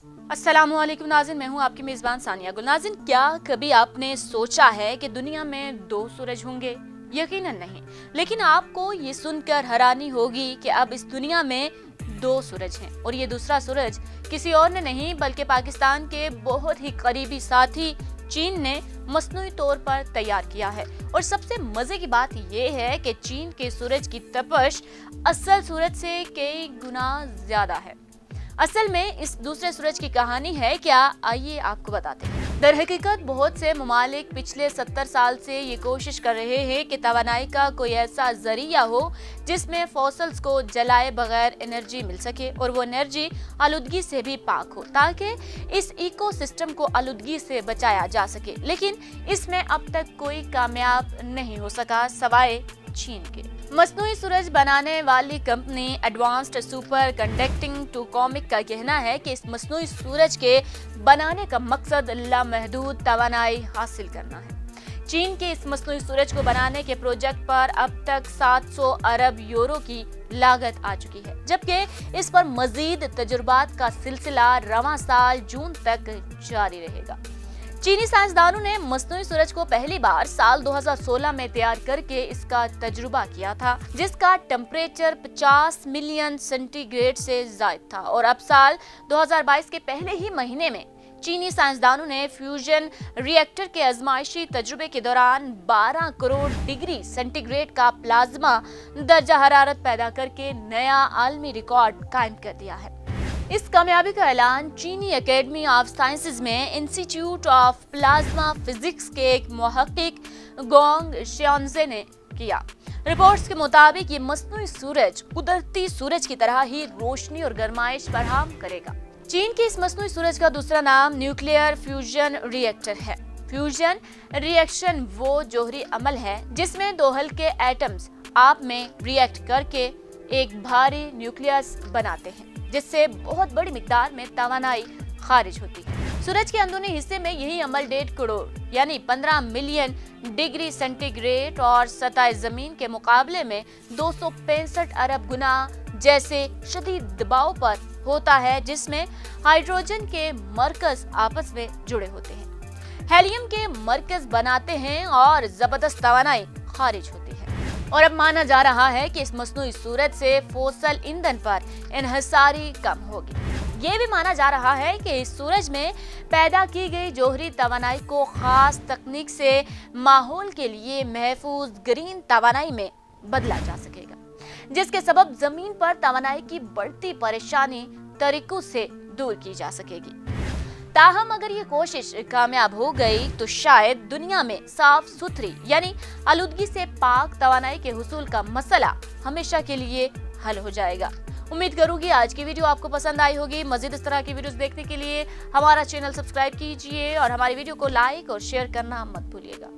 अस्सलामुअलैकुम नाज़रीन, मैं हूँ आपकी मेज़बान सानिया गुल। नाज़रीन, क्या कभी आपने सोचा है कि दुनिया में दो सूरज होंगे? यकीनन नहीं, लेकिन आपको ये सुनकर हैरानी होगी कि अब इस दुनिया में दो सूरज हैं और ये दूसरा सूरज किसी और ने नहीं बल्कि पाकिस्तान के बहुत ही करीबी साथी चीन ने मसनूई तौर पर तैयार किया है। और सबसे मजे की बात ये है कि चीन के सूरज की तपश असल सूरज से कई गुना ज्यादा है। असल में इस दूसरे सूरज की कहानी है क्या, आइए आपको बताते हैं। दर हकीकत बहुत से ममालिक पिछले 70 साल से ये कोशिश कर रहे हैं कि तवानाई का कोई ऐसा जरिया हो जिसमें फॉसल्स को जलाए बगैर एनर्जी मिल सके और वो एनर्जी आलूदगी से भी पाक हो, ताकि इस इकोसिस्टम को आलूदगी से बचाया जा सके। लेकिन इसमें अब तक कोई कामयाब नहीं हो सका सवाए चीन के। मसनूई सूरज बनाने वाली कंपनी एडवांस्ड सुपर कंडक्टिंग टोकामिक का कहना है कि इस मसनूई सूरज के बनाने का मकसद लामहदूद तवानाई हासिल करना है। चीन के इस मसनूई सूरज को बनाने के प्रोजेक्ट पर अब तक 700 अरब यूरो की लागत आ चुकी है, जबकि इस पर मजीद तजुर्बात का सिलसिला रवां साल जून तक जारी रहेगा। चीनी साइंसदानों ने मसनूई सूरज को पहली बार साल 2016 में तैयार करके इसका तजुर्बा किया था, जिसका टेम्परेचर 50 मिलियन सेंटीग्रेड से ज्यादा था। और अब साल 2022 के पहले ही महीने में चीनी साइंसदानों ने फ्यूजन रिएक्टर के आजमाइशी तजुर्बे के दौरान 12 करोड़ डिग्री सेंटीग्रेड का प्लाज्मा दर्जा हरारत पैदा करके नया आलमी रिकॉर्ड कायम कर दिया है। इस कामयाबी का ऐलान चीनी एकेडमी ऑफ साइंसेज में इंस्टीट्यूट ऑफ प्लाज्मा फिजिक्स के एक मुहक्किक गोंग शियानजे ने किया। रिपोर्ट्स के मुताबिक ये मसनूई सूरज कुदरती सूरज की तरह ही रोशनी और गर्माइश फराहम करेगा। चीन के इस मसनूई सूरज का दूसरा नाम न्यूक्लियर फ्यूजन रिएक्टर है। फ्यूजन रिएक्शन वो जोहरी अमल है जिसमें दो हल्के एटम्स आप में रिएक्ट करके एक भारी न्यूक्लियस बनाते हैं, जिससे बहुत बड़ी मिकदार में तवानाई खारिज होती है। सूरज के अंदरूनी हिस्से में यही अमल 1.5 करोड़ यानी 15 मिलियन डिग्री सेंटीग्रेड और सतह जमीन के मुकाबले में 265 अरब गुना जैसे शदीद दबाव पर होता है, जिसमें हाइड्रोजन के मरकज आपस में जुड़े होते हैं, हेलियम के मरकज बनाते हैं और जबरदस्त तवानाई खारिज होती है। और अब माना जा रहा है कि इस मसनूई सूरज से फोसल ईंधन पर इन्हिसारी कम होगी। ये भी माना जा रहा है कि इस सूरज में पैदा की गई जोहरी तवानाई को खास तकनीक से माहौल के लिए महफूज ग्रीन तवानाई में बदला जा सकेगा, जिसके सबब जमीन पर तवानाई की बढ़ती परेशानी तरीकों से दूर की जा सकेगी। ताहम अगर ये कोशिश कामयाब हो गई तो शायद दुनिया में साफ सुथरी यानी आलूदगी से पाक तवानाई के हुसूल का मसला हमेशा के लिए हल हो जाएगा। उम्मीद करूंगी आज की वीडियो आपको पसंद आई होगी। मजीद इस तरह की वीडियोस देखने के लिए हमारा चैनल सब्सक्राइब कीजिए और हमारी वीडियो को लाइक और शेयर करना मत भूलिएगा।